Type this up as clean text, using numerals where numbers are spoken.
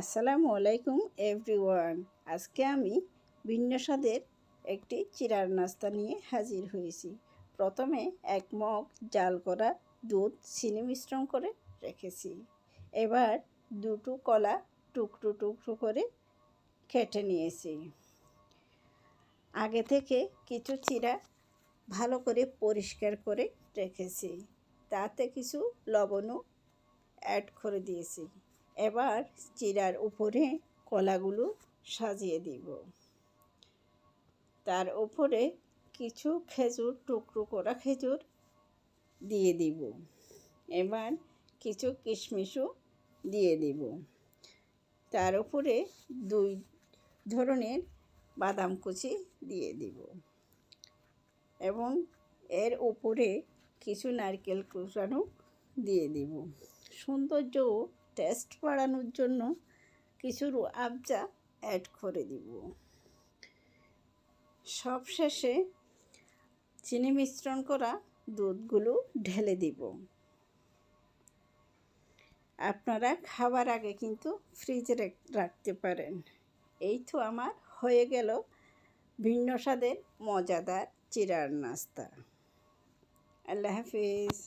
আসসালামু আলাইকুম এভরিওয়ান। আজকে আমি ভিন্ন স্বাদের একটি চিড়ার নাস্তা নিয়ে হাজির হয়েছি। প্রথমে 1 মগ জাল করা দুধ চিনি মিশ্রণ করে রেখেছি। এবার দুটো কলা টুকরো টুকরো করে কেটে নিয়েছি। আগে থেকে কিছু চিড়া ভালো করে পরিষ্কার করে রেখেছি, তাতে কিছু লবণও অ্যাড করে দিয়েছি। এবার চিড়ার উপরে কলাগুলো সাজিয়ে দিব। তার উপরে কিছু খেজুর টুকরো করা খেজুর দিয়ে দিব। এবার কিছু কিশমিশও দিয়ে দিব। তার উপরে 2 ধরনের বাদাম কুচি দিয়ে দিব এবং এর উপরে কিছু নারকেল কুচানো দিয়ে দিব। সৌন্দর্য ও টেস্ট বাড়ানোর জন্য কিছু রূআবজা অ্যাড করে দিব। সবশেষে চিনি মিশ্রণ করা দুধগুলো ঢেলে দিব। আপনারা খাবার আগে কিন্তু ফ্রিজে রাখতে পারেন। এই তো আমার হয়ে গেল ভিন্ন স্বাদের মজাদার চিড়ার নাস্তা। আল্লাহ হাফিজ।